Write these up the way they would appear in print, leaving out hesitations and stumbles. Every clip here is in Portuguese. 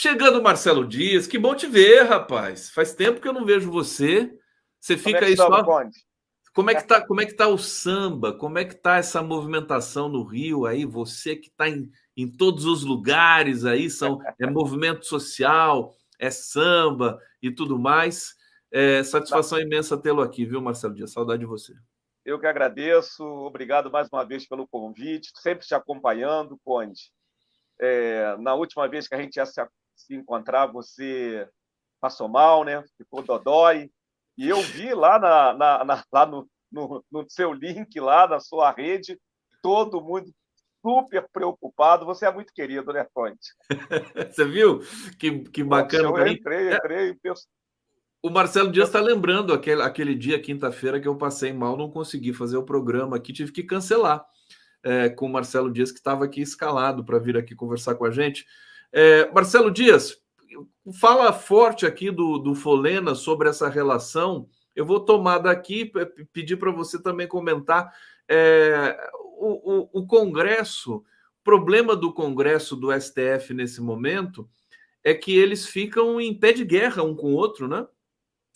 Chegando o Marcelo Dias, que bom te ver, rapaz. Faz tempo que eu não vejo você. Você Como é fica que aí estamos, só. Conde? Como é que tá o samba? Como é que tá essa movimentação no Rio aí? Você que está em todos os lugares aí, é movimento social, é samba e tudo mais. É Na- satisfação imensa tê-lo aqui, viu, Marcelo Dias? Saudade de você. Eu que agradeço, obrigado mais uma vez pelo convite, sempre te acompanhando, Conde. Na última vez que a gente ia se encontrar, você passou mal, né? Ficou dodói. E eu vi lá, lá no seu link, lá na sua rede, todo mundo super preocupado. Você é muito querido, né, Conde? Você viu que Poxa, bacana o eu carinho? entrei, O Marcelo Dias está lembrando aquele dia, quinta-feira, que eu passei mal, não consegui fazer o programa aqui, tive que cancelar com o Marcelo Dias, que estava aqui escalado para vir aqui conversar com a gente. Marcelo Dias, fala forte aqui do Folena sobre essa relação. Eu vou tomar daqui, pedir para você também comentar o Congresso. O problema do Congresso do STF nesse momento é que eles ficam em pé de guerra um com o outro, né?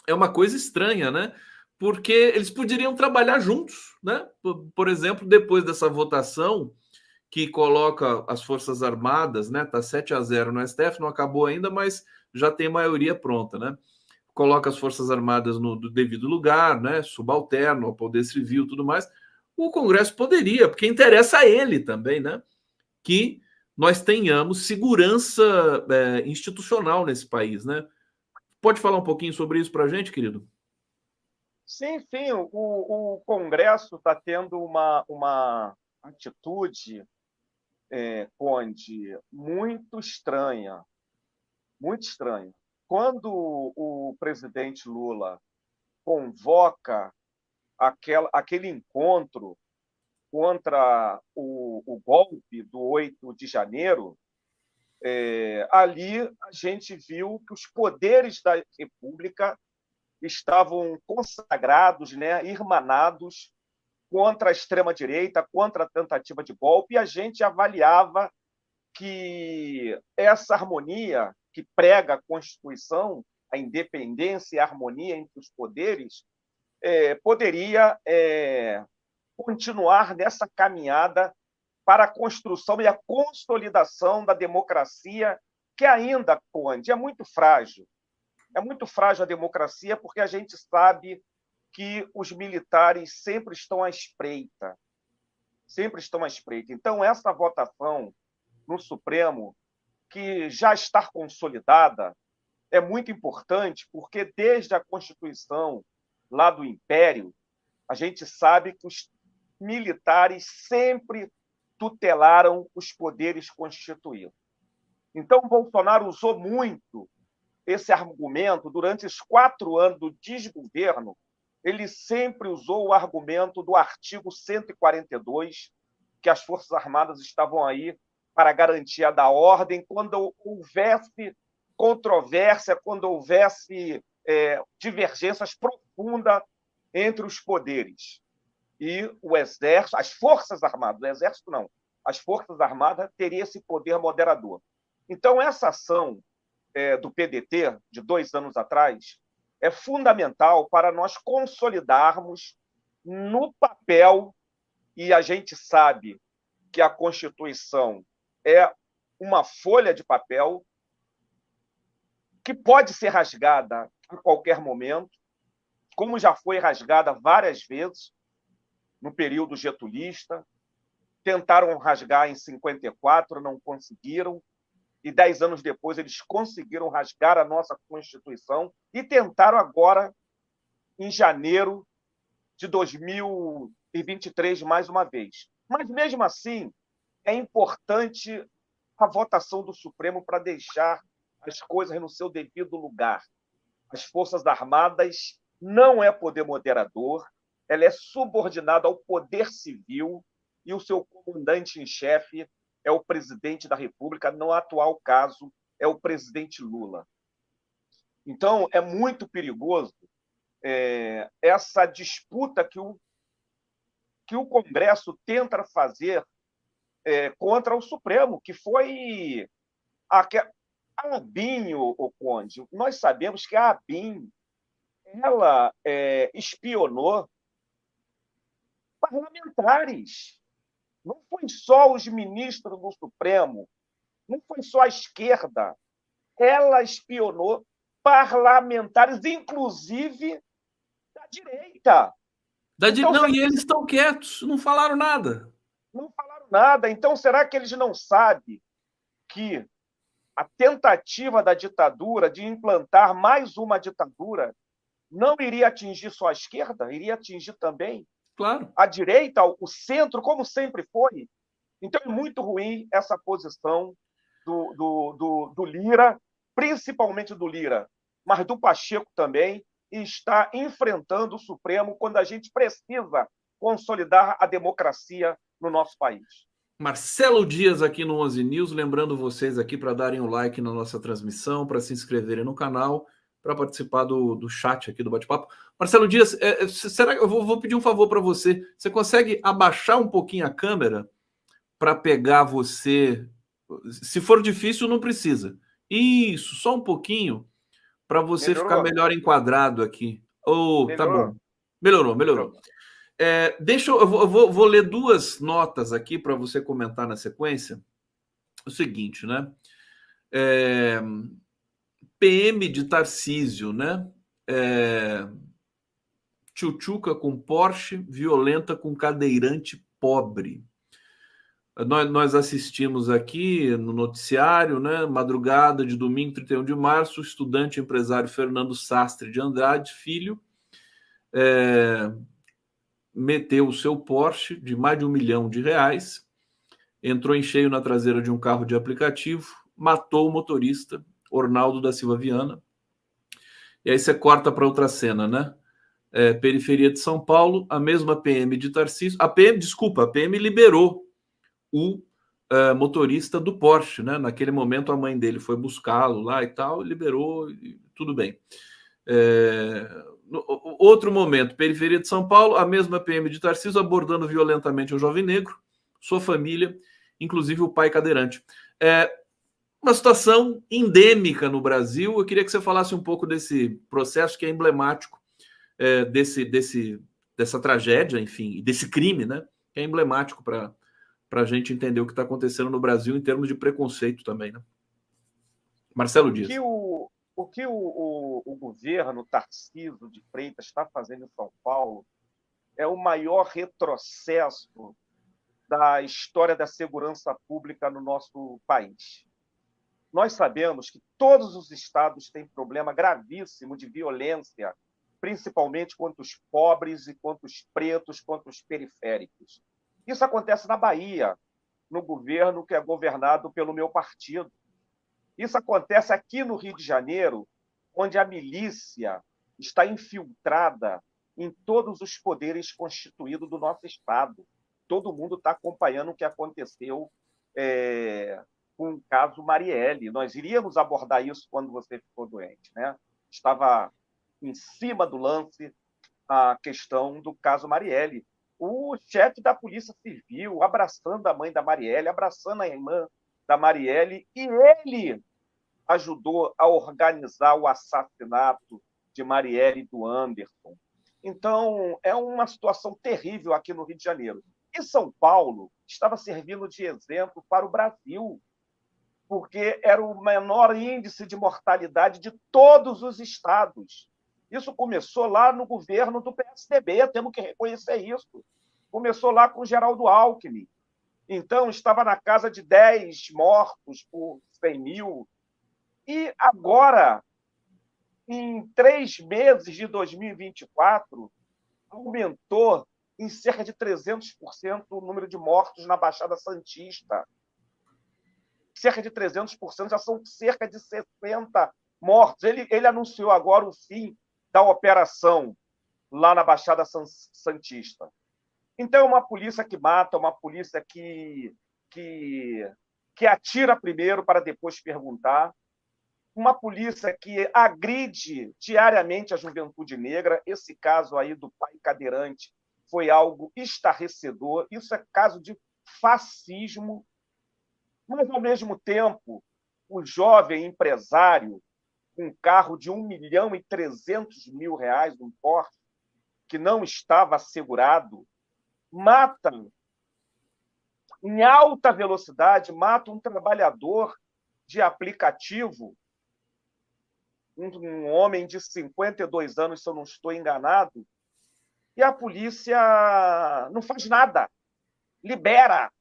É uma coisa estranha, né? Porque eles poderiam trabalhar juntos, né? Por exemplo, depois dessa votação que coloca as Forças Armadas, né? Tá 7-0 no STF, não acabou ainda, mas já tem maioria pronta, né? Coloca as Forças Armadas no devido lugar, né? Subalterno ao Poder Civil, tudo mais. O Congresso poderia, porque interessa a ele também, né? Que nós tenhamos segurança institucional nesse país, né? Pode falar um pouquinho sobre isso para a gente, querido? Sim, sim, o Congresso está tendo uma atitude, Conde, muito estranha, muito estranha. Quando o presidente Lula convoca aquele encontro contra o golpe do 8 de janeiro, ali a gente viu que os poderes da República estavam consagrados, né, irmanados contra a extrema-direita, contra a tentativa de golpe, e a gente avaliava que essa harmonia que prega a Constituição, a independência e a harmonia entre os poderes, poderia continuar nessa caminhada para a construção e a consolidação da democracia, que ainda, Conde, é muito frágil. É muito frágil a democracia porque a gente sabe que os militares sempre estão à espreita, sempre estão à espreita. Então, essa votação no Supremo, que já está consolidada, é muito importante, porque desde a Constituição lá do Império, a gente sabe que os militares sempre tutelaram os poderes constituídos. Então, Bolsonaro usou muito esse argumento durante os 4 anos do desgoverno. Ele sempre usou o argumento do artigo 142, que as Forças Armadas estavam aí para garantia da ordem quando houvesse controvérsia, quando houvesse divergências profundas entre os poderes. E o Exército, as Forças Armadas, o Exército não, as Forças Armadas teriam esse poder moderador. Então, essa ação do PDT, de 2 anos atrás, é fundamental para nós consolidarmos no papel, e a gente sabe que a Constituição é uma folha de papel que pode ser rasgada a qualquer momento, como já foi rasgada várias vezes no período getulista. Tentaram rasgar em 54, não conseguiram, e 10 anos depois eles conseguiram rasgar a nossa Constituição e tentaram agora, em janeiro de 2023, mais uma vez. Mas, mesmo assim, é importante a votação do Supremo para deixar as coisas no seu devido lugar. As Forças Armadas não é poder moderador, ela é subordinada ao poder civil e o seu comandante em chefe é o presidente da República, no atual caso, é o presidente Lula. Então, é muito perigoso essa disputa que o Congresso tenta fazer contra o Supremo, que foi A ABIN, o Conde, nós sabemos que a ABIN ela espionou parlamentares. Não foi só os ministros do Supremo, não foi só a esquerda. Ela espionou parlamentares, inclusive da direita. Então, Não, e eles estão quietos, não falaram nada. não falaram nada. Então, será que eles não sabem que a tentativa da ditadura de implantar mais uma ditadura não iria atingir só a esquerda, iria atingir também Claro. a direita, o centro, como sempre foi? Então, é muito ruim essa posição do Lira, principalmente do Lira, mas do Pacheco também, e está enfrentando o Supremo quando a gente precisa consolidar a democracia no nosso país. Marcelo Dias aqui no 11 News, lembrando vocês aqui para darem o like na nossa transmissão, para se inscreverem no canal, para participar do chat aqui do bate-papo. Marcelo Dias, será que eu vou pedir um favor para você? Você consegue abaixar um pouquinho a câmera para pegar você? Se for difícil, não precisa. Isso, só um pouquinho para você Melhorou? ficar melhor enquadrado aqui. Oh, tá Melhorou? bom. Melhorou. Eu vou ler duas notas aqui para você comentar na sequência. O seguinte, né? PM de Tarcísio, né? Tchutchuca com Porsche, violenta com cadeirante pobre. Nós assistimos aqui no noticiário, né? Madrugada de domingo, 31 de março, o estudante empresário Fernando Sastre de Andrade, filho, meteu o seu Porsche de mais de R$ 1 milhão, entrou em cheio na traseira de um carro de aplicativo, matou o motorista, Ornaldo da Silva Viana. E aí você corta para outra cena, né? Periferia de São Paulo, a mesma PM de Tarcísio. A PM liberou o motorista do Porsche, né? Naquele momento a mãe dele foi buscá-lo lá e tal, liberou, e tudo bem. Outro momento, periferia de São Paulo, a mesma PM de Tarcísio abordando violentamente o jovem negro, sua família, inclusive o pai cadeirante. Uma situação endêmica no Brasil. Eu queria que você falasse um pouco desse processo que é emblemático dessa tragédia, enfim, desse crime, né? Que é emblemático para a gente entender o que está acontecendo no Brasil em termos de preconceito também, né? Marcelo Dias. O que o governo Tarcísio de Freitas está fazendo em São Paulo é o maior retrocesso da história da segurança pública no nosso país. Nós sabemos que todos os estados têm problema gravíssimo de violência, principalmente contra os pobres e contra os pretos, contra os periféricos. Isso acontece na Bahia, no governo que é governado pelo meu partido. Isso acontece aqui no Rio de Janeiro, onde a milícia está infiltrada em todos os poderes constituídos do nosso Estado. Todo mundo está acompanhando o que aconteceu com o caso Marielle. Nós iríamos abordar isso quando você ficou doente, né? Estava em cima do lance a questão do caso Marielle. O chefe da Polícia Civil abraçando a mãe da Marielle, abraçando a irmã da Marielle, e ele ajudou a organizar o assassinato de Marielle e do Anderson. Então, é uma situação terrível aqui no Rio de Janeiro. E São Paulo estava servindo de exemplo para o Brasil, porque era o menor índice de mortalidade de todos os estados. Isso começou lá no governo do PSDB, temos que reconhecer isso. Começou lá com o Geraldo Alckmin. Então, estava na casa de 10 mortos por 100 mil. E agora, em 3 meses de 2024, aumentou em cerca de 300% o número de mortos na Baixada Santista. Cerca de 300%, já são cerca de 60 mortos. Ele anunciou agora o fim da operação lá na Baixada Santista. Então, é uma polícia que mata, uma polícia que atira primeiro para depois perguntar, uma polícia que agride diariamente a juventude negra. Esse caso aí do pai cadeirante foi algo estarrecedor. Isso é caso de fascismo, mas, ao mesmo tempo, o jovem empresário com um carro de R$ 1.300.000, um Porsche, que não estava assegurado, mata em alta velocidade, mata um trabalhador de aplicativo, um homem de 52 anos, se eu não estou enganado, e a polícia não faz nada, libera,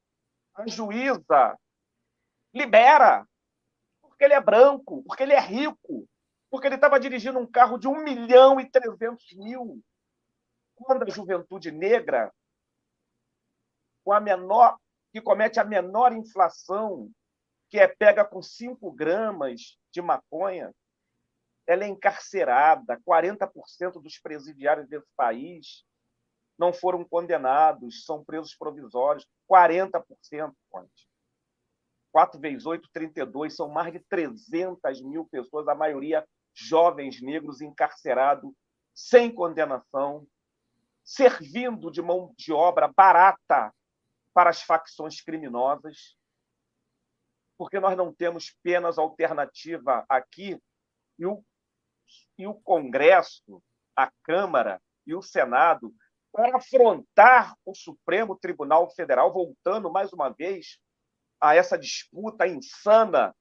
a juíza libera, porque ele é branco, porque ele é rico, porque ele estava dirigindo um carro de R$ 1.300.000, quando a juventude negra, com a menor, que comete a menor inflação, que é pega com 5 gramas de maconha, ela é encarcerada. 40% dos presidiários desse país não foram condenados, são presos provisórios. 40%, Conde. 4 vezes 8, 32, são mais de 300 mil pessoas, a maioria jovens negros encarcerados, sem condenação, servindo de mão de obra barata para as facções criminosas, porque nós não temos penas alternativa aqui, e o Congresso, a Câmara e o Senado, para afrontar o Supremo Tribunal Federal, voltando mais uma vez a essa disputa insana,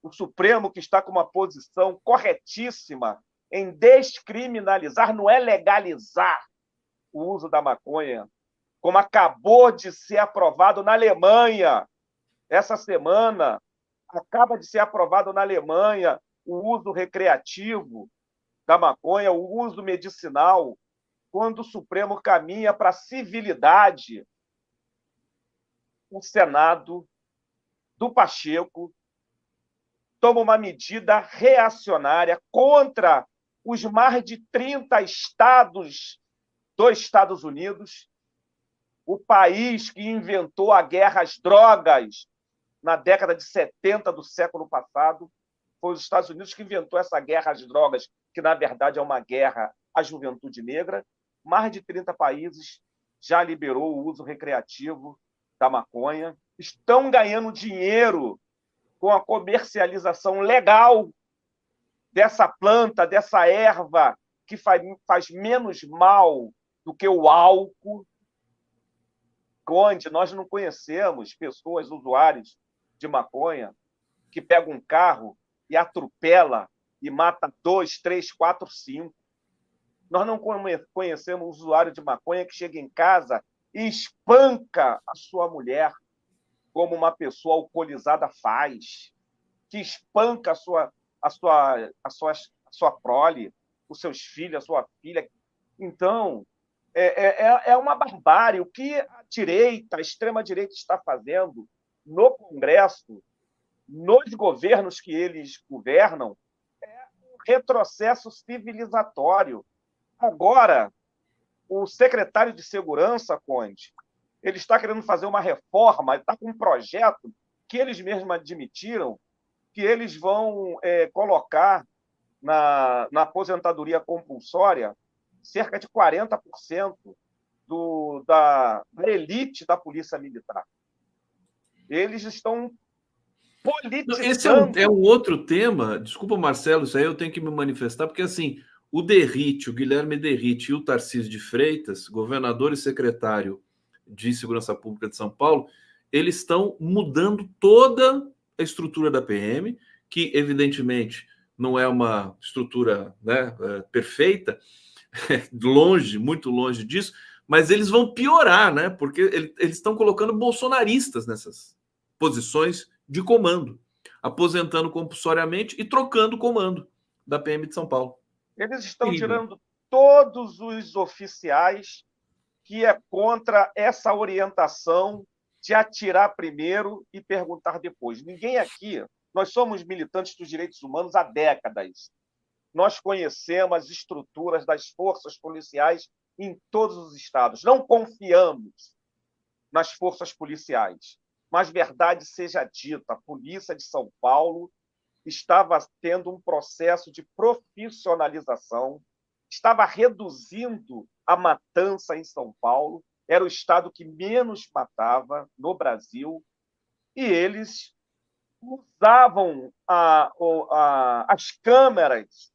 o Supremo, que está com uma posição corretíssima em descriminalizar, não é legalizar o uso da maconha, como acabou de ser aprovado na Alemanha. Essa semana, acaba de ser aprovado na Alemanha o uso recreativo da maconha, o uso medicinal, quando o Supremo caminha para a civilidade. O Senado do Pacheco toma uma medida reacionária contra os mais de 30 estados dos Estados Unidos, o país que inventou a guerra às drogas na década de 70 do século passado. Foi os Estados Unidos que inventou essa guerra às drogas, que, na verdade, é uma guerra à juventude negra. Mais de 30 países já liberou o uso recreativo da maconha. Estão ganhando dinheiro com a comercialização legal dessa planta, dessa erva, que faz menos mal do que o álcool. Onde nós não conhecemos pessoas, usuários de maconha, que pegam um carro e atropela e mata 2, 3, 4, 5. Nós não conhecemos usuário de maconha que chega em casa e espanca a sua mulher, como uma pessoa alcoolizada faz, que espanca a sua prole, os seus filhos, a sua filha. Então, é uma barbárie. O que a direita, a extrema-direita está fazendo no Congresso, nos governos que eles governam, é um retrocesso civilizatório. Agora, o secretário de Segurança, Conde, ele está querendo fazer uma reforma, ele está com um projeto que eles mesmos admitiram que eles vão colocar na aposentadoria compulsória cerca de 40% da elite da Polícia Militar. Eles estão politizando. Esse é um outro tema. Desculpa, Marcelo, isso aí eu tenho que me manifestar, porque assim, o Derrite, o Guilherme Derrite e o Tarcísio de Freitas, governador e secretário de Segurança Pública de São Paulo, eles estão mudando toda a estrutura da PM, que evidentemente não é uma estrutura, né, perfeita, longe, muito longe disso, mas eles vão piorar, né? Porque eles estão colocando bolsonaristas nessas posições de comando, aposentando compulsoriamente e trocando o comando da PM de São Paulo. Eles estão tirando todos os oficiais que é contra essa orientação de atirar primeiro e perguntar depois. Ninguém aqui, nós somos militantes dos direitos humanos há décadas. Nós conhecemos as estruturas das forças policiais em todos os estados. Não confiamos nas forças policiais. Mas verdade seja dita, a Polícia de São Paulo estava tendo um processo de profissionalização, estava reduzindo a matança em São Paulo, era o estado que menos matava no Brasil, e eles usavam as câmeras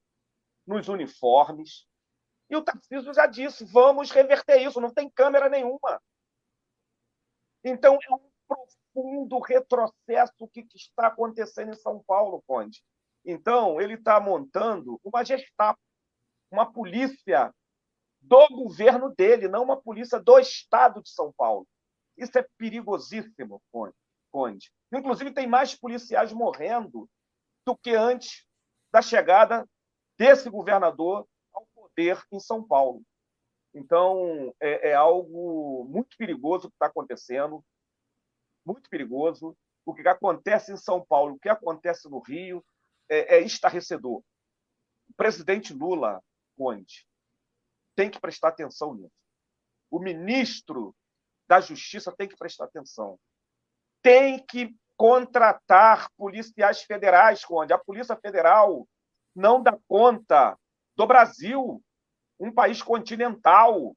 nos uniformes. E o Tarcísio já disse: vamos reverter isso, não tem câmera nenhuma. Então, é um profundo retrocesso que está acontecendo em São Paulo, Conde. Então, ele está montando uma Gestapo, uma polícia do governo dele, não uma polícia do Estado de São Paulo. Isso é perigosíssimo, Conde. Inclusive, tem mais policiais morrendo do que antes da chegada desse governador ao poder em São Paulo. Então, é algo muito perigoso que está acontecendo, muito perigoso. O que acontece em São Paulo, o que acontece no Rio, é estarrecedor. O presidente Lula, Conde, tem que prestar atenção nisso. O ministro da Justiça tem que prestar atenção. Tem que contratar policiais federais, Conde. A Polícia Federal não dá conta do Brasil, um país continental,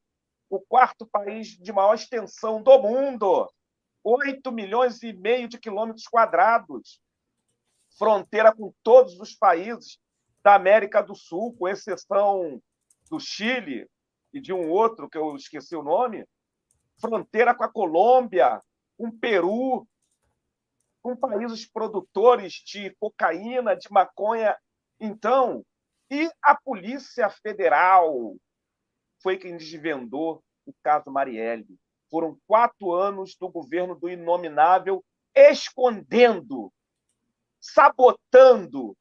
o quarto país de maior extensão do mundo, 8 milhões e meio de quilômetros quadrados, fronteira com todos os países da América do Sul, com exceção do Chile e de um outro que eu esqueci o nome, fronteira com a Colômbia, com o Peru, com países produtores de cocaína, de maconha. Então, e a Polícia Federal foi quem desvendou o caso Marielle. Foram 4 anos do governo do Inominável escondendo, sabotando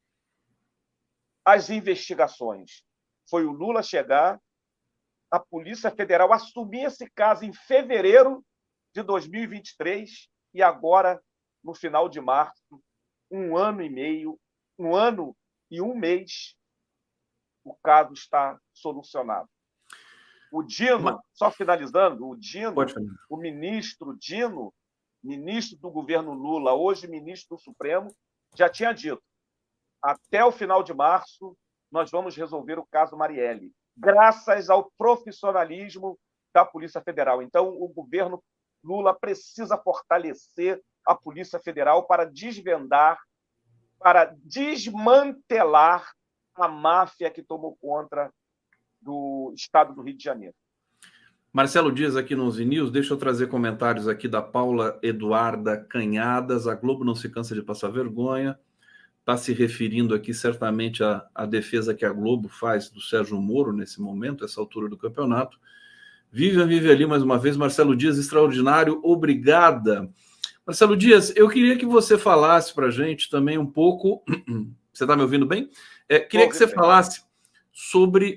as investigações. Foi o Lula chegar, a Polícia Federal assumir esse caso em fevereiro de 2023 e agora, no final de março, 1 ano e meio, 1 ano e 1 mês, o caso está solucionado. O Dino, só finalizando, o Dino, o ministro Dino, ministro do governo Lula, hoje ministro do Supremo, já tinha dito: até o final de março nós vamos resolver o caso Marielle, graças ao profissionalismo da Polícia Federal. Então, o governo Lula precisa fortalecer a Polícia Federal para desvendar, para desmantelar a máfia que tomou conta do estado do Rio de Janeiro. Marcelo Dias aqui no Uzi News, deixa eu trazer comentários aqui da Paula Eduarda Canhadas. A Globo não se cansa de passar vergonha. Está se referindo aqui certamente à defesa que a Globo faz do Sérgio Moro nesse momento, essa altura do campeonato. Vive ali mais uma vez. Marcelo Dias, extraordinário, obrigada. Marcelo Dias, eu queria que você falasse para a gente também um pouco. Você está me ouvindo bem? Queria que você falasse sobre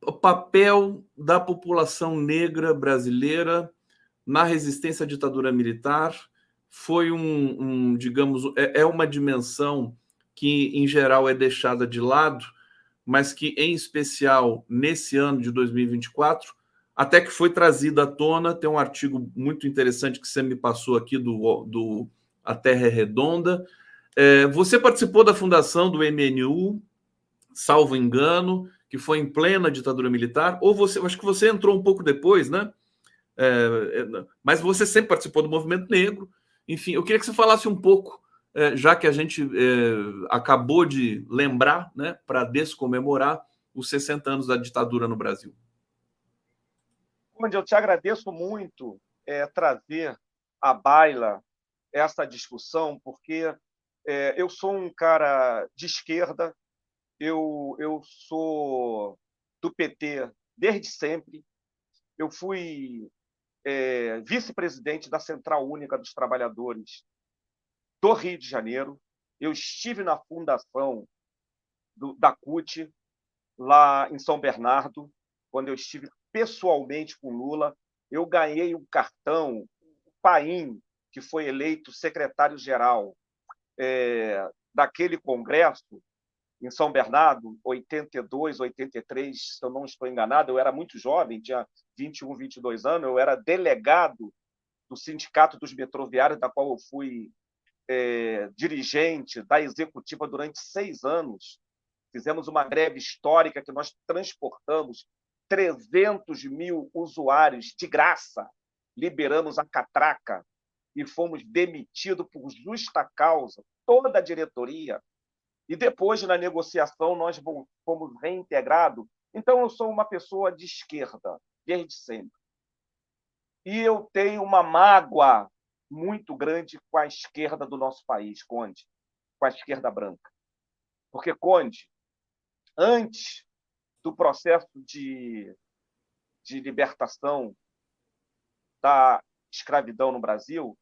o papel da população negra brasileira na resistência à ditadura militar. Foi digamos, é uma dimensão que, em geral, é deixada de lado, mas que, em especial, nesse ano de 2024, até que foi trazida à tona. Tem um artigo muito interessante que você me passou aqui do A Terra é Redonda. Você participou da fundação do MNU, salvo engano, que foi em plena ditadura militar, ou acho que você entrou um pouco depois, né? Mas você sempre participou do movimento negro. Enfim, eu queria que você falasse um pouco, já que a gente acabou de lembrar, né, para descomemorar os 60 anos da ditadura no Brasil. Onde eu te agradeço muito trazer à baila essa discussão, porque eu sou um cara de esquerda, eu sou do PT desde sempre, eu fui vice-presidente da Central Única dos Trabalhadores do Rio de Janeiro, eu estive na fundação da CUT, lá em São Bernardo, quando eu estive pessoalmente com Lula, eu ganhei um cartão, o Paim, que foi eleito secretário-geral daquele congresso, em São Bernardo, 82, 83, se eu não estou enganado, eu era muito jovem, tinha 21, 22 anos, eu era delegado do Sindicato dos Metroviários, da qual eu fui dirigente da executiva durante 6 anos. Fizemos uma greve histórica que nós transportamos 300 mil usuários de graça, liberamos a catraca e fomos demitidos por justa causa, toda a diretoria, e depois, na negociação, nós fomos reintegrados. Então, eu sou uma pessoa de esquerda, desde sempre. E eu tenho uma mágoa muito grande com a esquerda do nosso país, Conde, com a esquerda branca. Porque, Conde, antes do processo de libertação da escravidão no Brasil,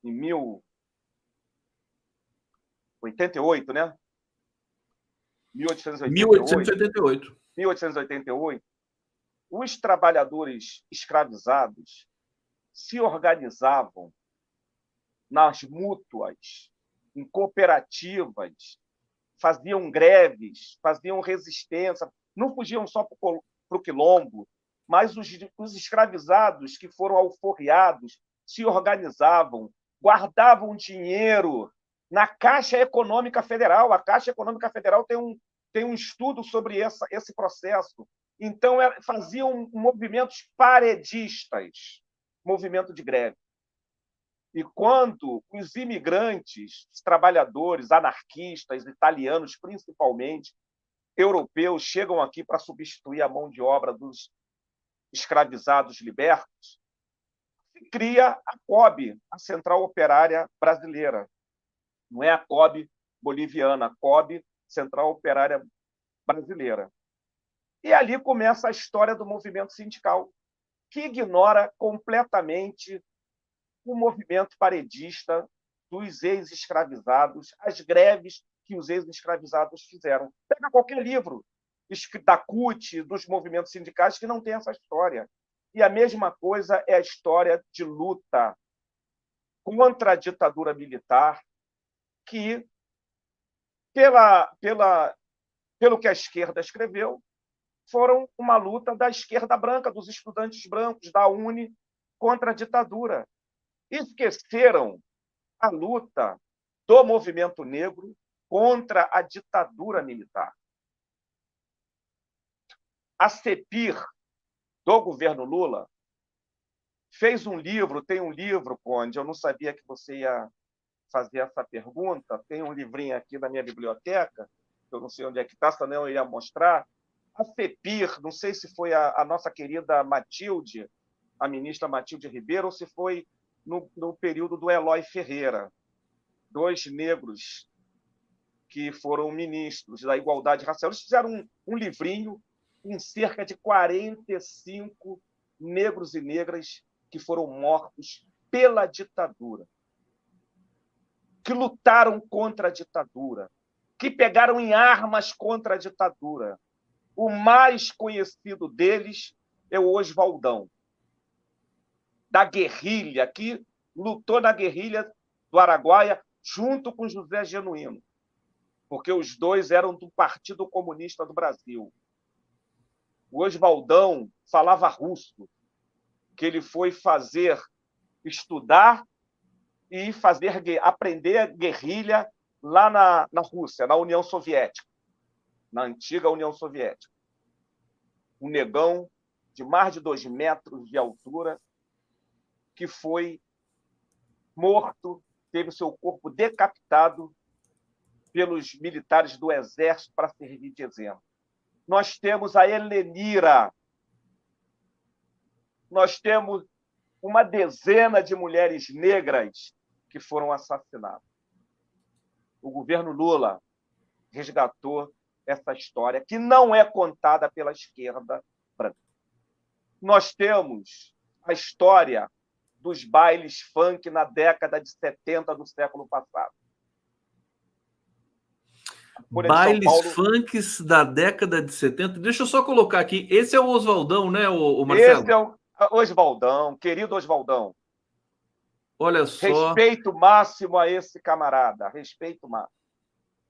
em 1088, né? 1888. 1888, os trabalhadores escravizados se organizavam nas mútuas, em cooperativas, faziam greves, faziam resistência, não fugiam só para o quilombo, mas os escravizados que foram alforriados se organizavam, guardavam dinheiro na Caixa Econômica Federal. A Caixa Econômica Federal tem um estudo sobre esse processo. Então, faziam movimentos paredistas, movimento de greve. E quando os imigrantes, os trabalhadores, anarquistas, italianos principalmente, europeus, chegam aqui para substituir a mão de obra dos escravizados libertos, se cria a COB, a Central Operária Brasileira. Não é a COB boliviana, a COB, Central Operária Brasileira. E ali começa a história do movimento sindical, que ignora completamente o movimento paredista dos ex-escravizados, as greves que os ex-escravizados fizeram. Pega qualquer livro da CUT, dos movimentos sindicais, que não tem essa história. E a mesma coisa é a história de luta contra a ditadura militar, que, pelo que a esquerda escreveu, foram uma luta da esquerda branca, dos estudantes brancos, da UNE, contra a ditadura. Esqueceram a luta do movimento negro contra a ditadura militar. A CEPIR, do governo Lula, fez um livro, tem um livro, Conde, eu não sabia que você ia fazer essa pergunta, tem um livrinho aqui na minha biblioteca, eu não sei onde é que está, senão eu ia mostrar. A CEPIR, não sei se foi a nossa querida Matilde, a ministra Matilde Ribeiro, ou se foi no período do Eloy Ferreira, dois negros que foram ministros da igualdade racial. Eles fizeram um livrinho com cerca de 45 negros e negras que foram mortos pela ditadura, que lutaram contra a ditadura, que pegaram em armas contra a ditadura. O mais conhecido deles é o Oswaldão, da guerrilha, que lutou na guerrilha do Araguaia junto com José Genuíno, porque os dois eram do Partido Comunista do Brasil. O Oswaldão falava russo, que ele foi estudar e aprender a guerrilha lá na Rússia, na União Soviética, na antiga União Soviética. Um negão de mais de 2 metros de altura, que foi morto, teve o seu corpo decapitado pelos militares do Exército para servir de exemplo. Nós temos a Helenira, nós temos uma dezena de mulheres negras que foram assassinadas. O governo Lula resgatou essa história, que não é contada pela esquerda branca. Nós temos a história dos bailes funk na década de 70 do século passado. Bailes funks da década de 70. Deixa eu só colocar aqui. Esse é o Oswaldão, né, o Marcelo? Esse é o Oswaldão, querido Oswaldão. Olha só. Respeito máximo a esse camarada. Respeito máximo.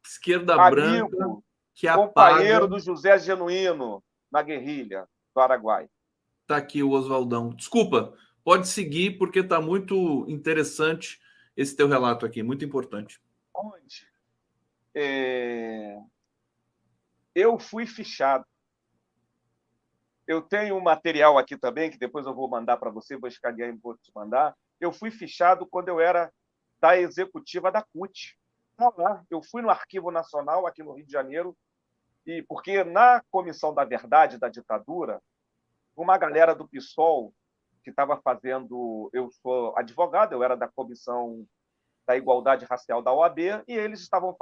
Esquerda amigo, branca, que companheiro apaga... do José Genuíno na guerrilha do Araguaia. Está aqui o Oswaldão. Desculpa, pode seguir, porque está muito interessante esse teu relato aqui, muito importante. Onde? Eu fui fichado. Eu tenho um material aqui também, que depois eu vou mandar para você, vou escanear e vou te mandar. eu fui fichado quando eu era da executiva da CUT. Eu fui no Arquivo Nacional, aqui no Rio de Janeiro, e porque na Comissão da Verdade da ditadura, uma galera do PSOL que estava fazendo... Eu sou advogado, eu era da Comissão da Igualdade Racial da OAB, e eles estavam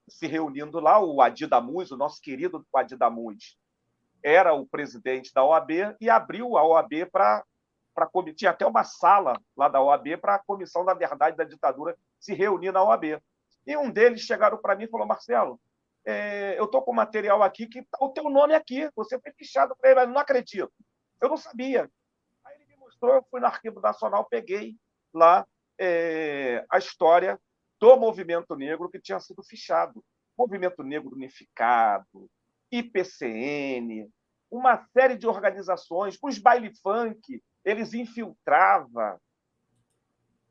se reunindo lá, o Adi Damuz, o nosso querido Adi Damuz, era o presidente da OAB e abriu a OAB para tinha até uma sala lá da OAB para a Comissão da Verdade da Ditadura se reunir na OAB. E um deles chegaram para mim e falou: Marcelo, eu estou com material aqui que está o teu nome aqui, você foi fichado para ele. Eu não acredito, eu não sabia. Aí ele me mostrou, eu fui no Arquivo Nacional, peguei lá a história do movimento negro que tinha sido fichado. Movimento Negro Unificado, IPCN, uma série de organizações, os baile funk, eles infiltravam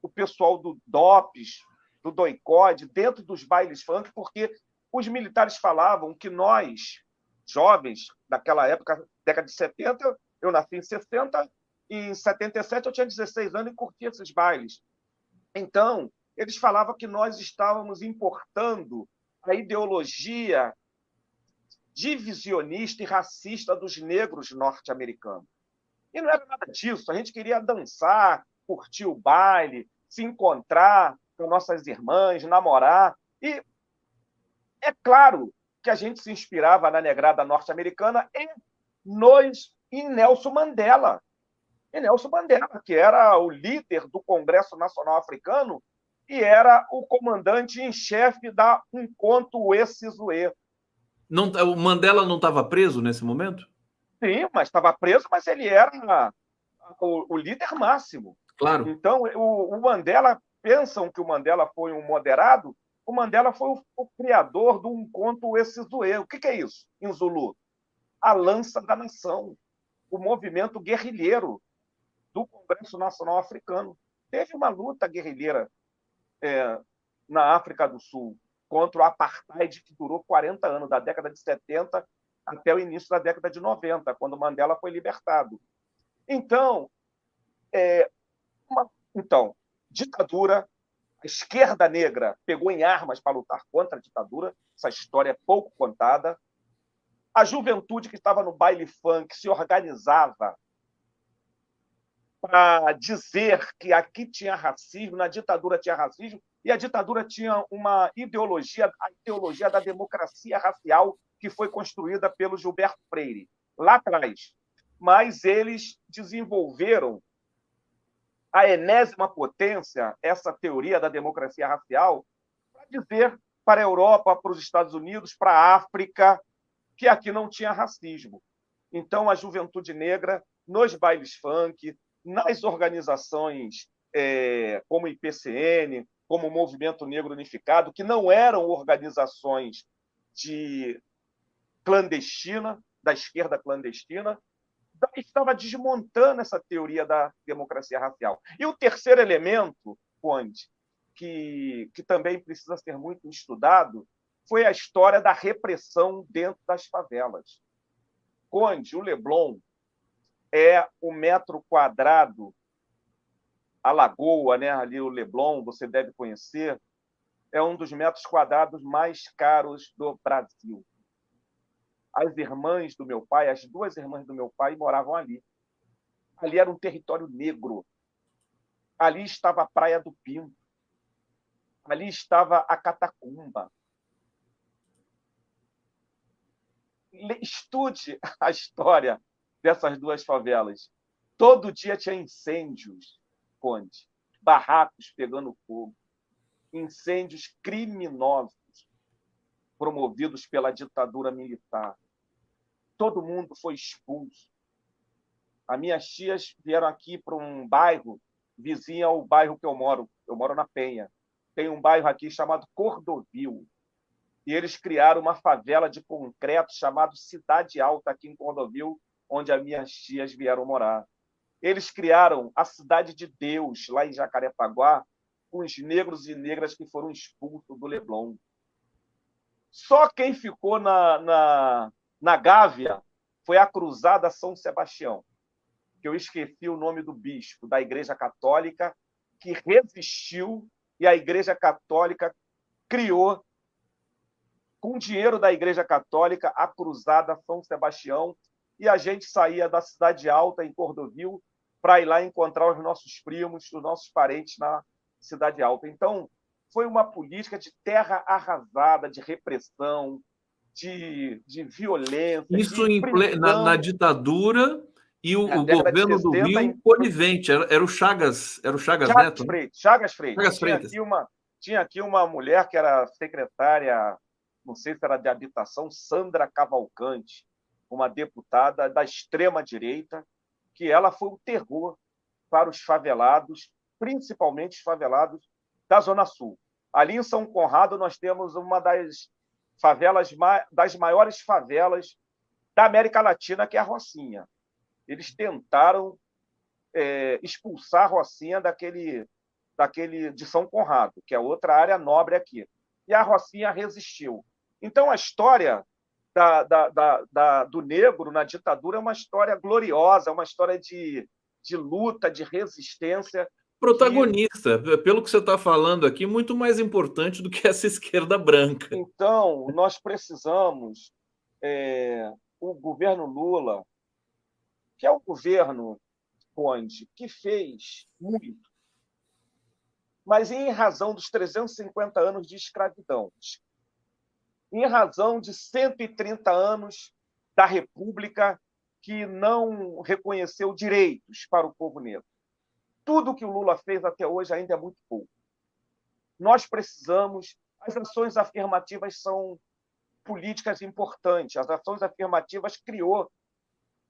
o pessoal do DOPS, do DOICOD, dentro dos bailes funk, porque os militares falavam que nós, jovens, naquela época, década de 70, eu nasci em 60, e em 77 eu tinha 16 anos e curtia esses bailes. Então, eles falavam que nós estávamos importando a ideologia divisionista e racista dos negros norte-americanos. E não era nada disso. A gente queria dançar, curtir o baile, se encontrar com nossas irmãs, namorar. E é claro que a gente se inspirava na negrada norte-americana em Nelson Mandela. E Nelson Mandela, que era o líder do Congresso Nacional Africano e era o comandante em chefe da Umkhonto Wesizwe. O Mandela não estava preso nesse momento? Sim, mas estava preso, mas ele era o líder máximo. Claro. Então, o Mandela, pensam que o Mandela foi um moderado, o Mandela foi o criador do Umkhonto Wesizwe. O que é isso, em Zulu? A lança da nação, o movimento guerrilheiro do Congresso Nacional Africano. Teve uma luta guerrilheira na África do Sul contra o apartheid, que durou 40 anos, da década de 70 até o início da década de 90, quando Mandela foi libertado. Então, ditadura, a esquerda negra pegou em armas para lutar contra a ditadura, essa história é pouco contada. A juventude que estava no baile funk se organizava para dizer que aqui tinha racismo, na ditadura tinha racismo, e a ditadura tinha uma ideologia, a ideologia da democracia racial, que foi construída pelo Gilberto Freire, lá atrás. Mas eles desenvolveram a enésima potência, essa teoria da democracia racial, para dizer para a Europa, para os Estados Unidos, para a África, que aqui não tinha racismo. Então, a juventude negra, nos bailes funk, nas organizações como o IPCN, como o Movimento Negro Unificado, que não eram organizações da esquerda clandestina, estava desmontando essa teoria da democracia racial. E o terceiro elemento, Conde, que também precisa ser muito estudado, foi a história da repressão dentro das favelas. Conde, o Leblon é o metro quadrado, a Lagoa, né? Ali o Leblon, você deve conhecer, é um dos metros quadrados mais caros do Brasil. As irmãs do meu pai, as duas irmãs do meu pai, moravam ali. Ali era um território negro. Ali estava a Praia do Pinto. Ali estava a Catacumba. Estude a história dessas duas favelas. Todo dia tinha incêndios, Conde, barracos pegando fogo, incêndios criminosos promovidos pela ditadura militar. Todo mundo foi expulso. As minhas tias vieram aqui para um bairro vizinho ao bairro que eu moro na Penha. Tem um bairro aqui chamado Cordovil. E eles criaram uma favela de concreto chamada Cidade Alta, aqui em Cordovil, onde as minhas tias vieram morar. Eles criaram a Cidade de Deus, lá em Jacarepaguá, com os negros e negras que foram expulsos do Leblon. Só quem ficou na Gávea foi a Cruzada São Sebastião. que eu esqueci o nome do bispo da Igreja Católica, que resistiu, e a Igreja Católica criou, com o dinheiro da Igreja Católica, a Cruzada São Sebastião, e a gente saía da Cidade Alta, em Cordovil, para ir lá encontrar os nossos primos, os nossos parentes na Cidade Alta. Então, foi uma política de terra arrasada, de repressão, de violência, Isso de prisão. na ditadura, e o Década de governo do 60, Rio conivente. Era o Chagas Neto, né? Chagas Freitas. Chagas Freitas. Tinha aqui uma mulher que era secretária, não sei se era de habitação, Sandra Cavalcante, uma deputada da extrema-direita, que ela foi um terror para os favelados, principalmente os favelados da Zona Sul. Ali em São Conrado, nós temos uma das maiores favelas da América Latina, que é a Rocinha. Eles tentaram expulsar a Rocinha daquele de São Conrado, que é outra área nobre aqui. E a Rocinha resistiu. Então, a história do negro na ditadura é uma história gloriosa, é uma história de luta, de resistência. Protagonista, pelo que você está falando aqui, muito mais importante do que essa esquerda branca. Então, nós precisamos, o governo Lula, que é um governo, Conde, que fez muito, mas em razão dos 350 anos de escravidão, em razão de 130 anos da República que não reconheceu direitos para o povo negro. Tudo que o Lula fez até hoje ainda é muito pouco. Nós precisamos... As ações afirmativas são políticas importantes. As ações afirmativas criou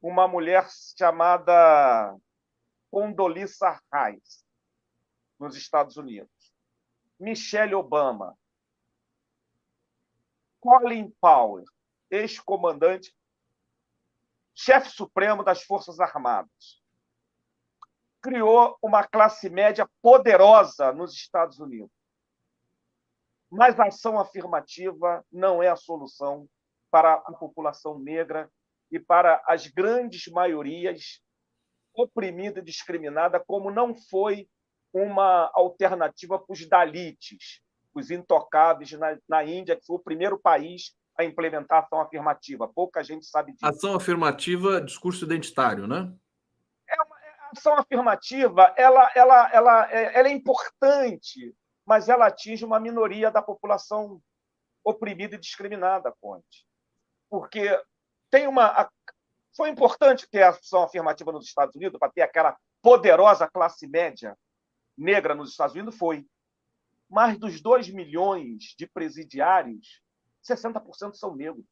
uma mulher chamada Condoleezza Rice, nos Estados Unidos. Michelle Obama. Colin Powell, ex-comandante, chefe supremo das Forças Armadas. Criou uma classe média poderosa nos Estados Unidos. Mas a ação afirmativa não é a solução para a população negra e para as grandes maiorias oprimida e discriminada, como não foi uma alternativa para os Dalits, os intocáveis na Índia, que foi o primeiro país a implementar a ação afirmativa. Pouca gente sabe disso. Ação afirmativa, discurso identitário, né? A ação afirmativa ela é importante, mas ela atinge uma minoria da população oprimida e discriminada, Conte. Porque foi importante ter a ação afirmativa nos Estados Unidos para ter aquela poderosa classe média negra nos Estados Unidos, foi. Mas dos 2 milhões de presidiários, 60% são negros.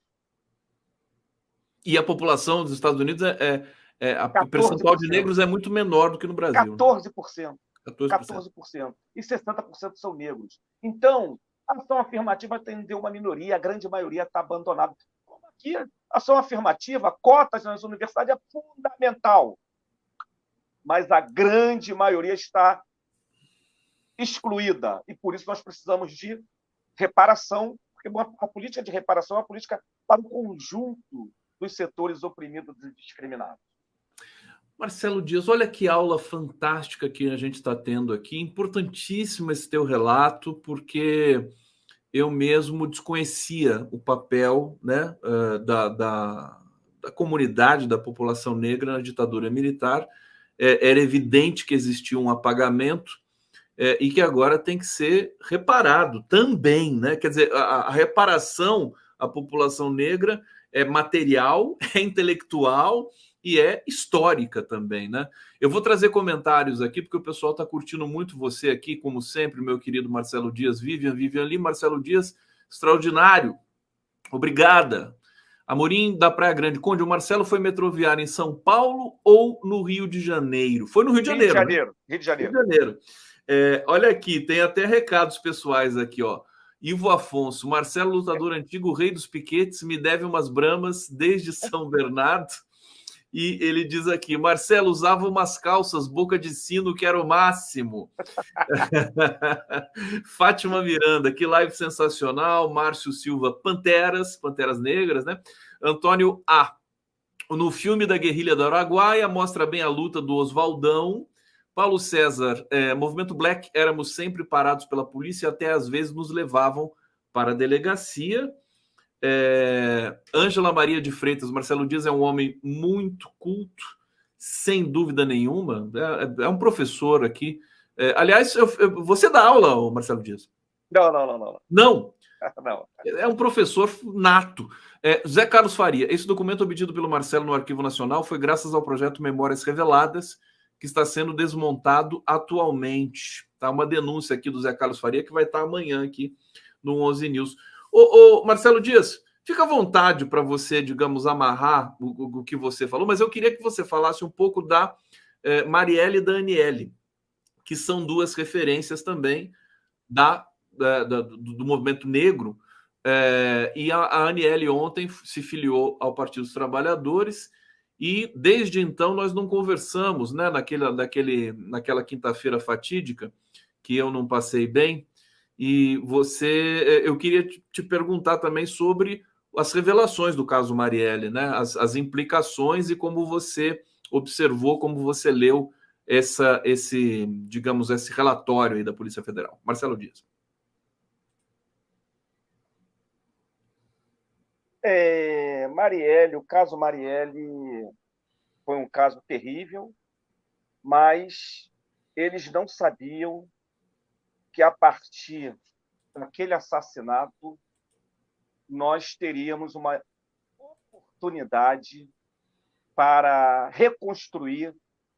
E a população dos Estados Unidos o percentual de negros é muito menor do que no Brasil. 14%. 14%. E 60% são negros. Então, a ação afirmativa atendeu uma minoria, a grande maioria está abandonada. Como aqui, a ação afirmativa, cotas nas universidades é fundamental. Mas a grande maioria está excluída. E por isso nós precisamos de reparação, porque a política de reparação é uma política para o conjunto dos setores oprimidos e discriminados. Marcelo Dias, olha que aula fantástica que a gente está tendo aqui. Importantíssimo esse teu relato, porque eu mesmo desconhecia o papel, né, da comunidade, da população negra na ditadura militar. Era evidente que existia um apagamento e que agora tem que ser reparado também, né? Quer dizer, a reparação à população negra é material, é intelectual e é histórica também, né? Eu vou trazer comentários aqui, porque o pessoal está curtindo muito você aqui, como sempre, meu querido Marcelo Dias, Vivian Lee, Marcelo Dias, extraordinário. Obrigada. Amorim da Praia Grande. Conde, o Marcelo foi metroviário em São Paulo ou no Rio de Janeiro? Foi no Rio de Janeiro. Rio de Janeiro. Rio de Janeiro. Olha aqui, tem até recados pessoais aqui, ó. Ivo Afonso, Marcelo, lutador antigo, rei dos piquetes, me deve umas bramas desde São Bernardo. E ele diz aqui, Marcelo usava umas calças boca de sino que era o máximo. Fátima Miranda, que live sensacional. Márcio Silva, Panteras Negras, né? Antônio A. no filme da Guerrilha do Araguaia, mostra bem a luta do Oswaldão. Paulo César, Movimento Black, éramos sempre parados pela polícia e até às vezes nos levavam para a delegacia. Ângela Maria de Freitas, Marcelo Dias é um homem muito culto, sem dúvida nenhuma. É um professor aqui. Aliás, você dá aula, Marcelo Dias? Não, não, não, não. Não? Não. É um professor nato. Zé Carlos Faria, esse documento obtido pelo Marcelo no Arquivo Nacional foi graças ao projeto Memórias Reveladas, que está sendo desmontado atualmente. Tá uma denúncia aqui do Zé Carlos Faria, que vai estar amanhã aqui no 11 News. Ô, Marcelo Dias, fica à vontade para você, digamos, amarrar o que você falou, mas eu queria que você falasse um pouco da Marielle e da Aniele, que são duas referências também do movimento negro. E a Aniele ontem se filiou ao Partido dos Trabalhadores e desde então nós não conversamos, né? Naquela quinta-feira fatídica que eu não passei bem. E eu queria te perguntar também sobre as revelações do caso Marielle, né? As implicações e como você observou, como você leu esse relatório aí da Polícia Federal. Marcelo Dias. Marielle, o caso Marielle foi um caso terrível, mas eles não sabiam que a partir daquele assassinato nós teríamos uma oportunidade para reconstruir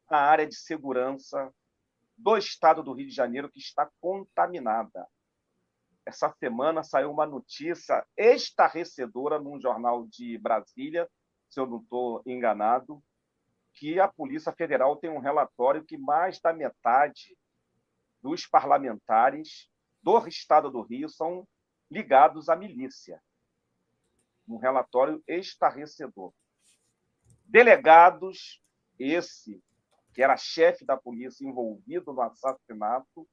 a área de segurança do estado do Rio de Janeiro, que está contaminada. Essa semana saiu uma notícia estarrecedora num jornal de Brasília, se eu não estou enganado, que a Polícia Federal tem um relatório que mais da metade dos parlamentares do estado do Rio são ligados à milícia. Um relatório estarrecedor. Delegados, esse que era chefe da polícia envolvido no assassinato.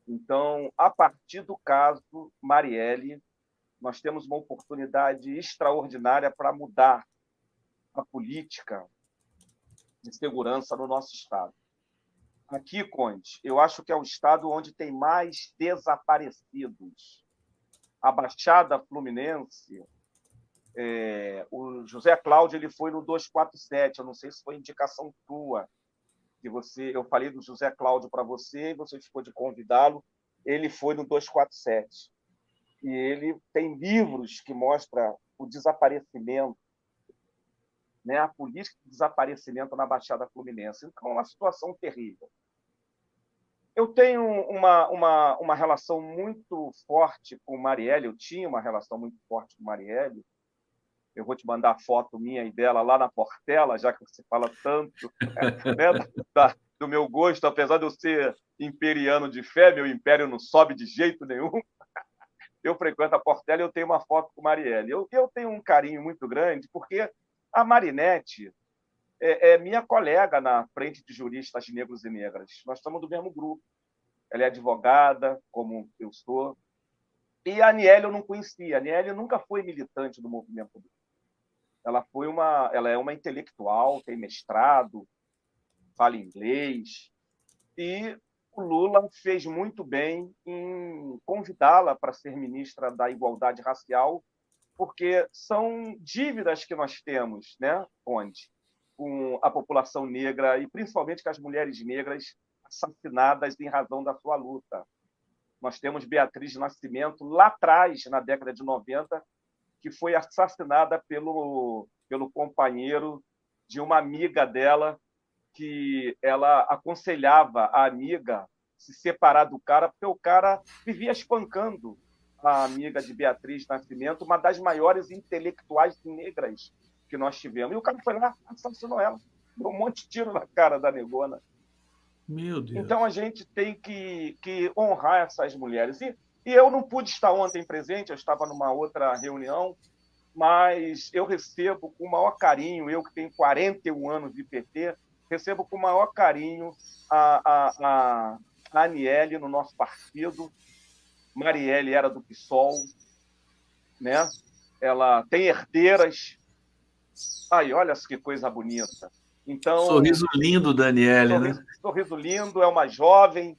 Então, a partir do caso Marielle, nós temos uma oportunidade extraordinária para mudar a política de segurança no nosso estado. Aqui, Conde, eu acho que é o estado onde tem mais desaparecidos. A Baixada Fluminense, o José Cláudio ele foi no 247, eu não sei se foi indicação tua, eu falei do José Cláudio para você e você ficou de convidá-lo, ele foi no 247. E ele tem livros que mostram o desaparecimento, né, a política de desaparecimento na Baixada Fluminense. Então, é uma situação terrível. Eu tenho uma relação muito forte com Marielle, eu tinha uma relação muito forte com Marielle. Eu vou te mandar a foto minha e dela lá na Portela, já que você fala tanto né, do meu gosto, apesar de eu ser imperiano de fé, meu império não sobe de jeito nenhum. Eu frequento a Portela e eu tenho uma foto com Marielle. Eu tenho um carinho muito grande, porque a Marinette é minha colega na frente de juristas negros e negras. Nós estamos do mesmo grupo. Ela é advogada, como eu sou. E a Aniele eu não conhecia. A Aniele nunca foi militante do movimento. Ela é uma intelectual, tem mestrado, fala inglês. E o Lula fez muito bem em convidá-la para ser ministra da Igualdade Racial, porque são dívidas que nós temos, né, Conde, com a população negra e principalmente com as mulheres negras assassinadas em razão da sua luta. Nós temos Beatriz Nascimento, lá atrás, na década de 90, que foi assassinada pelo companheiro de uma amiga dela, que ela aconselhava a amiga se separar do cara, porque o cara vivia espancando a amiga de Beatriz Nascimento, uma das maiores intelectuais negras que nós tivemos. E o cara foi lá, assassinou ela, deu um monte de tiro na cara da negona. Meu Deus. Então, a gente tem que honrar essas mulheres. E eu não pude estar ontem presente, eu estava numa outra reunião, mas eu recebo com o maior carinho, eu que tenho 41 anos de PT, recebo com o maior carinho a Aniele no nosso partido. Marielle era do PSOL, né? Ela tem herdeiras, Aí, olha que coisa bonita. Então, sorriso lindo, Daniele, né? Sorriso lindo, é uma jovem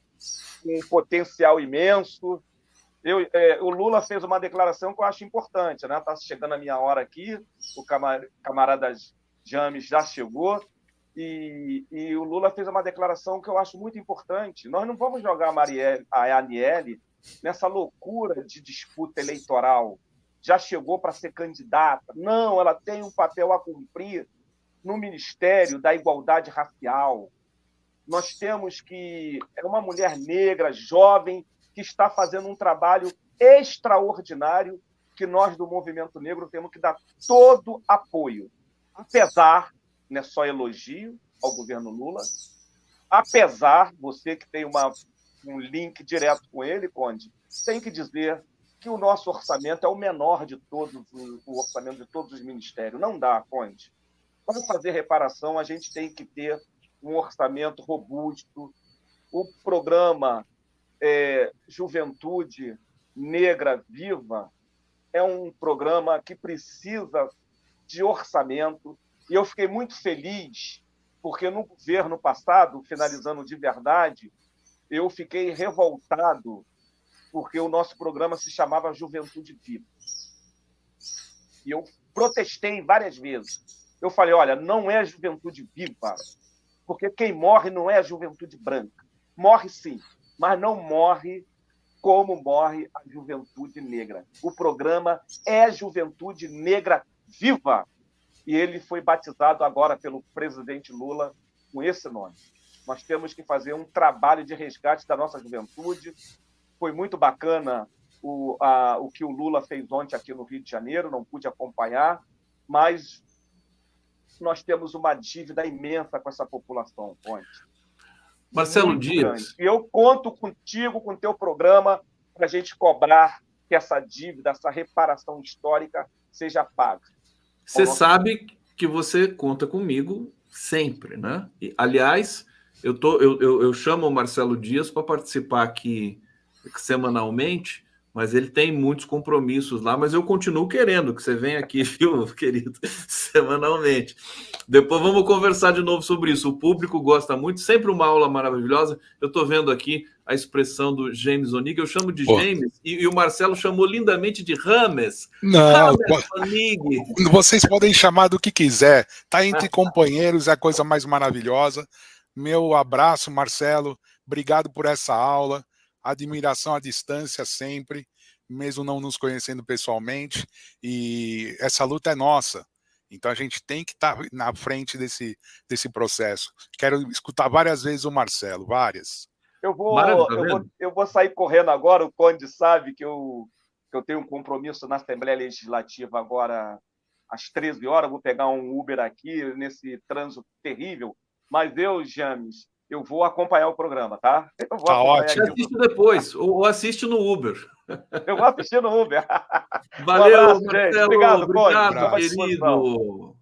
com um potencial imenso. O Lula fez uma declaração que eu acho importante, né? Está chegando a minha hora aqui, o camarada James já chegou, e o Lula fez uma declaração que eu acho muito importante. Nós não vamos jogar a Aniele nessa loucura de disputa eleitoral. Já chegou para ser candidata. Não, ela tem um papel a cumprir no Ministério da Igualdade Racial. Nós temos que... É uma mulher negra, jovem, que está fazendo um trabalho extraordinário que nós, do Movimento Negro, temos que dar todo apoio. Apesar, não é só elogio ao governo Lula, apesar, você que tem um link direto com ele, Conde, tem que dizer que o nosso orçamento é o menor de todos, o orçamento de todos os ministérios. Não dá, Conde. Para fazer reparação, a gente tem que ter um orçamento robusto. O programa Juventude Negra Viva é um programa que precisa de orçamento. E eu fiquei muito feliz, porque no governo passado, finalizando de verdade, eu fiquei revoltado, porque o nosso programa se chamava Juventude Viva. E eu protestei várias vezes. Eu falei, olha, não é a juventude viva, porque quem morre não é a juventude branca. Morre sim, mas não morre como morre a juventude negra. O programa é Juventude Negra Viva, e ele foi batizado agora pelo presidente Lula com esse nome. Nós temos que fazer um trabalho de resgate da nossa juventude. Foi muito bacana o que o Lula fez ontem aqui no Rio de Janeiro, não pude acompanhar, mas nós temos uma dívida imensa com essa população, Conde. Marcelo Dias. E eu conto contigo, com o teu programa, para a gente cobrar que essa dívida, essa reparação histórica seja paga. Você sabe que você conta comigo sempre, né? E, aliás, eu chamo o Marcelo Dias para participar aqui semanalmente, mas ele tem muitos compromissos lá, mas eu continuo querendo que você venha aqui, viu, querido, semanalmente. Depois vamos conversar de novo sobre isso. O público gosta muito, sempre uma aula maravilhosa. Eu estou vendo aqui a expressão do James Onig, eu chamo de James, e o Marcelo chamou lindamente de Rames. Não, Rames Onig. Vocês podem chamar do que quiser. Tá entre companheiros, é a coisa mais maravilhosa. Meu abraço, Marcelo. Obrigado por essa aula. Admiração à distância sempre, mesmo não nos conhecendo pessoalmente, e essa luta é nossa, então a gente tem que estar na frente desse processo. Quero escutar várias vezes o Marcelo, várias. Eu vou sair correndo agora, o Conde sabe que eu tenho um compromisso na Assembleia Legislativa agora às 13 horas, vou pegar um Uber aqui nesse trânsito terrível, mas James, eu vou acompanhar o programa, tá? Eu vou ótimo. Assiste depois, ou assiste no Uber. Eu vou assistir no Uber. Valeu, um abraço, Marcelo. gente. Obrigado, querido.